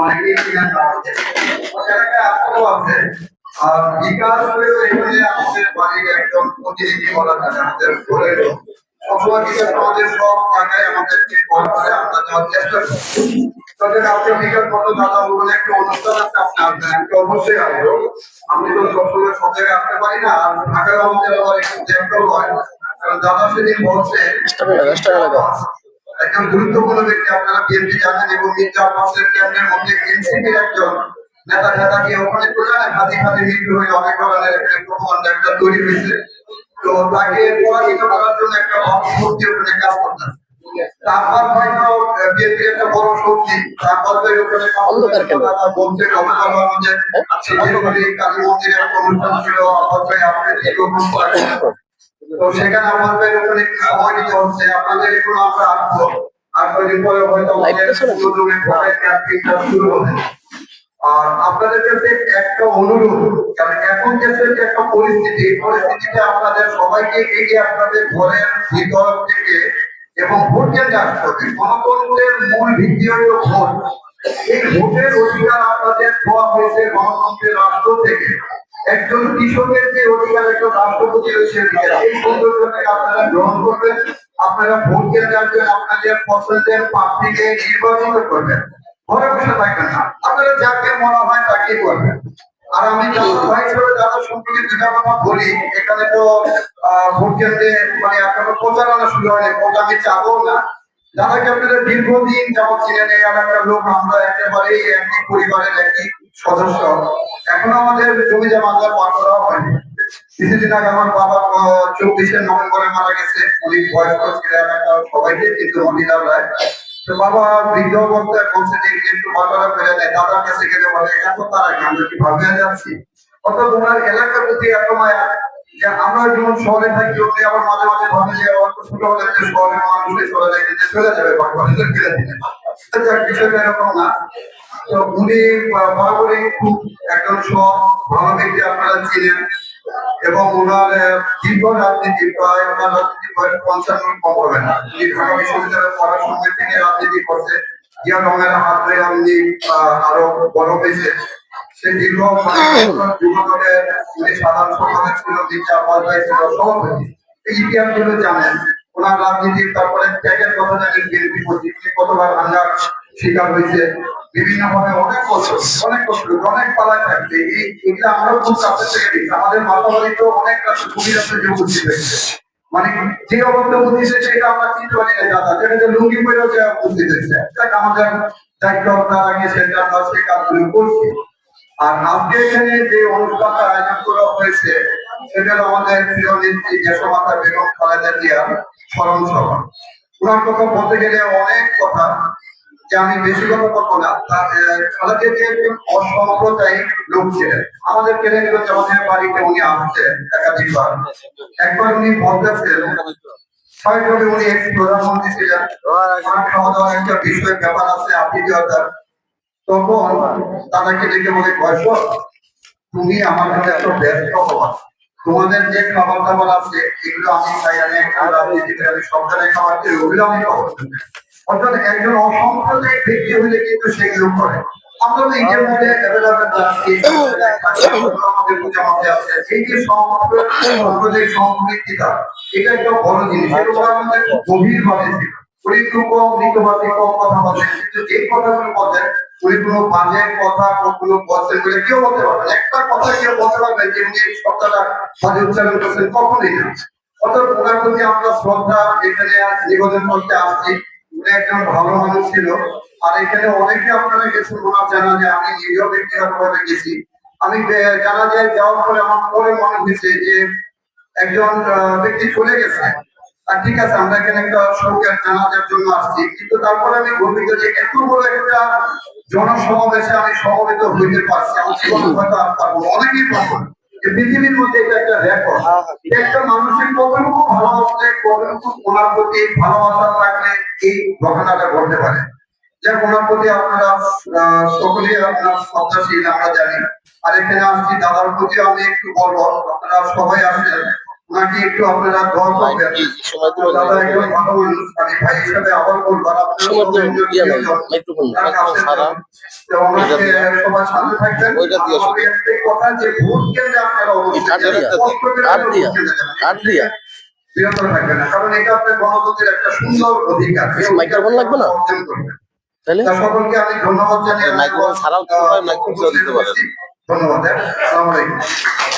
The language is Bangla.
অনেকেই ছিলেন একটা আগ্রহ আছে। আর বিকাশ হয়েও এখানে আমাদের বাড়ির একজন প্রতিনিধি বলা যায় আমাদের ঘরের সবসময় বিকাশ আমাদের সব জায়গায় আমাদেরকে কল করে আমরা যাওয়ার চেষ্টা করি। তাদের আজকে বিকাশ কত দাদা বলে একটা অনুষ্ঠান আছে আপনি আসবেন, আমি তো অবশ্যই আসবো। আমি তো সবসময় সব জায়গায় আসতে পারি না, আর ঢাকায় আমাদের আবার একটু দেখতেও হয়। কারণ দাদা সেদিন বলছে একজন গুরুত্বপূর্ণ ব্যক্তি, আপনারা বিএনপি জানেন, এবং মির্জা আব্বাসের কেন্দ্রের মধ্যে এনসিপির একজন নেতাকে ওখানে প্রচারে হাতে হাতে মৃত্যু হয়ে অনেক ধরনের প্রবন্ধ একটা তৈরি হয়েছে। তো তাকে পরাজিত করার জন্য একটা ভাবমূর্তি ওখানে কাজ করতেছে। তারপর হয়তো বিএনপির একটা বড় শক্তি, তারপর ওখানে বলছে আমাদের কালী মন্দিরের একটা অনুষ্ঠান ছিল, তো সেখানে আমাদের ওখানে সময় দিতে হচ্ছে। আপনাদের এখন আমরা আসবো, আর কয়েকদিন পরে হয়তো আমাদের শুরু হবে। আর আপনাদের কাছে একটা অনুরোধ, কারণ এখন যে একটা পরিস্থিতি, পরিস্থিতিতে আপনাদের সবাইকে এগিয়ে আপনাদের ঘরের ভিতর থেকে এবং ভোট কেন্দ্রে আসতে হবে। গণতন্ত্রের মূল ভিত্তি হল ভোট। এই ভোটের অধিকার আপনাদের দেওয়া হয়েছে গণতন্ত্রের রাষ্ট্র থেকে। একজন কৃষকের যে অধিকার একজন রাষ্ট্রপতি রয়েছে, এই সৌন্দর্যটাকে আপনারা গ্রহণ করবেন। আপনারা ভোট কেন্দ্রে আসবেন, আপনাদের পছন্দের প্রার্থীকে নির্বাচিত করবেন, ঘরে বসে থাকবেন না। আপনারা যাকে মনে হয় তাকে করবেন। আর আমি ভাই হিসেবে যাদের সম্পর্কে দুটা কথা বলি, এখানে তো ভোট কেন্দ্রে মানে এখনো প্রচারণা শুরু হয়নি, ভোট আমি চাবো না। যাদেরকে আপনারা দীর্ঘদিন যাবত চিনেন, এই এলাকার লোক, আমরা একেবারেই একই পরিবারের একই সদস্য। এখনো আমাদের জমি জমা পার করা হয়নি। কিছুদিন আগে আমার বাবা 24শে নভেম্বরে মারা গেছে। উনি বয়স্ক ছিলেন সবাইকে, কিন্তু মহিলারা তো বাবা বৃদ্ধ অবস্থায় বলছে যে একটু বাজারে ফেলে দেয়, দাদার কাছে গেলে বলে এত তারা আমরা কি ভাবে যাচ্ছি। অর্থাৎ তোমার এলাকার প্রতি এত মায়া যে আমরা যখন শহরে থাকি, ওকে আবার মাঝে মাঝে ভাবে যে অল্প ছোট হলে যে শহরের মানুষকে চলে যায়, যে চলে যাবে বিষয়টা এরকম না। তো উনি বরাবরই খুব একজন সৎ ভালো ব্যক্তি, আপনারা ছিলেন। এবং ওনার দীর্ঘ রাজনীতি, প্রায় ওনার রাজনীতি বয়স 55 কম হবে না। উনি ঢাকা বিশ্ববিদ্যালয়ে পড়ার সময় থেকে রাজনীতি করছে। জিয়া রঙের হাত ধরে উনি আরো বড় হয়েছে। সে দীর্ঘ যুবদলের উনি সাধারণ সম্পাদক ছিল, মির্জা আব্বাস ভাই ছিল সভাপতি। এই ইতিহাসগুলো জানেন। ওনার রাজনীতি, তারপরে ত্যাগের কথা জানেন, বিএনপি প্রতি কতবার হাঙ্গার শিকার হয়েছে বিভিন্ন ভাবে, অনেক বছর অনেক পালায় থাকছে। এইগুলো আমরাও খুব কাছে থেকে দিচ্ছি। আমাদের মাতাবাড়ি তো অনেক সুবিধাতে যে উপস্থিত হয়েছে, মানে যে অবস্থা উপস্থিত হয়েছে এটা আমরা চিনতে পারি না। দাদা যেটা যে লুঙ্গি পরেও যে উপস্থিত হয়েছে, আমাদের দায়িত্ব তার আগে সেটা আমরা সেই কাজগুলো করছি। আর আজকে এখানে যে অনুষ্ঠানটা আয়োজন করা হয়েছে, সেটা আমাদের প্রিয় নেত্রী দেশমাতা বেগম খালেদা জিয়ার স্মরণ সভা। ওনার কথা বলতে গেলে অনেক কথা, যে আমি বেশি কথা বলবো না। খালেদা জিয়া একজন অসাম্প্রদায়িক লোক ছিলেন। আমাদের কেরানীগঞ্জ আমাদের বাড়িতে উনি আসছেন একাধিকবার। একবার উনি বলতেছেন, হয়তো উনি এক্স প্রধানমন্ত্রী ছিলেন, খাওয়া দাওয়ার একটা বিষয় ব্যাপার আছে আতিথেয়তার। তখন তাদেরকে ডেকে বলে, বয়স তুমি আমার জন্য এত ব্যস্ত হওয়া, তোমাদের যে খাবার দাবার আছে এগুলো আমি খাই, আমি আমি সব জায়গায় খাবার খাই, ওগুলো আমি খাবো। অর্থাৎ একজন অসাম্প্রদায়িক ব্যক্তি হলে কিন্তু সেগুলো করে। আমরা তো ঈদের মধ্যে আমাদের পূজা মধ্যে আছে, এই যে সাম্প্রদায়িক সম্পৃক্তিটা, এটা একটা বড় জিনিস। এটা আমাদের গভীর ভাবে ছিল। উনি খুব কম নীতিবাদী, কম কথা বলেন, কিন্তু যে কথাগুলো বলেন উনি কোনো বাজে কথা কখনো বলছেন বলে কেউ বলতে পারবেন। একটা কথা কেউ বলতে পারবেন যে উনি সপ্তাহটা বাজে উচ্চারণ করছেন, কখনোই না। অর্থাৎ ওনার প্রতি আমরা শ্রদ্ধা এখানে নিবেদন করতে আসছি। উনি একজন ভালো মানুষ ছিল। আর এখানে অনেকে আপনারা গেছেন ওনার জানাজায়, আমি নিজেও ব্যক্তিগতভাবে গেছি। আমি জানাজায় যাওয়ার পরে আমার পরে মনে হয়েছে যে একজন ব্যক্তি চলে গেছে। আর ঠিক আছে, আমরা এখানে একটা শোকের জানাজার জন্য আসছি, কিন্তু তারপরে আমি গর্বিত যে এত বড় একটা জনসমাবেশে আমি সমবেত হইতে পারছি। আমার জীবনে হয়তো আর পারবো, অনেকেই পারবো না। পৃথিবীর মধ্যে এটা একটা রেকর্ড। একটা মানুষের কতটুকু ভালোবাসলে, কতটুকু ওনার প্রতি ভালোবাসা থাকলে এই ঘটনাটা ঘটতে পারে। যাক, ওনার প্রতি আপনারা সকলেই আপনার শ্রদ্ধাশীল আমরা জানি। আর এখানে আসছি দাদার প্রতি আমি একটু বলবো, আপনারা সবাই আসেন, ওনাকে একটু আপনারা দোয়া করবেন। দাদা একজন ভালো মানুষ, আমি ভাই হিসাবে আবার বলবো আপনারা সবাই ওনার কাছে যান। তো ওনাকে সবার সাথে থাকবেন। আমাদের একটাই কথা যে ভোট কেন্দ্রে আপনারা অবশ্যই যাবেন। কষ্ট করে ভোট কেন্দ্রে যাবেন। বিরত থাকবেন না, কারণ এটা আপনার গণতন্ত্রের একটা সুন্দর অধিকার। মাইক্রোফোন লাগবে না অর্জন করবেন। তাহলে সকলকে আমি ধন্যবাদ জানাই। মাইক্রোফোন ছাড়াও দিতে পারেন, মাইক্রোফোন দিতে পারেন। ধন্যবাদ। আসসালামু আলাইকুম।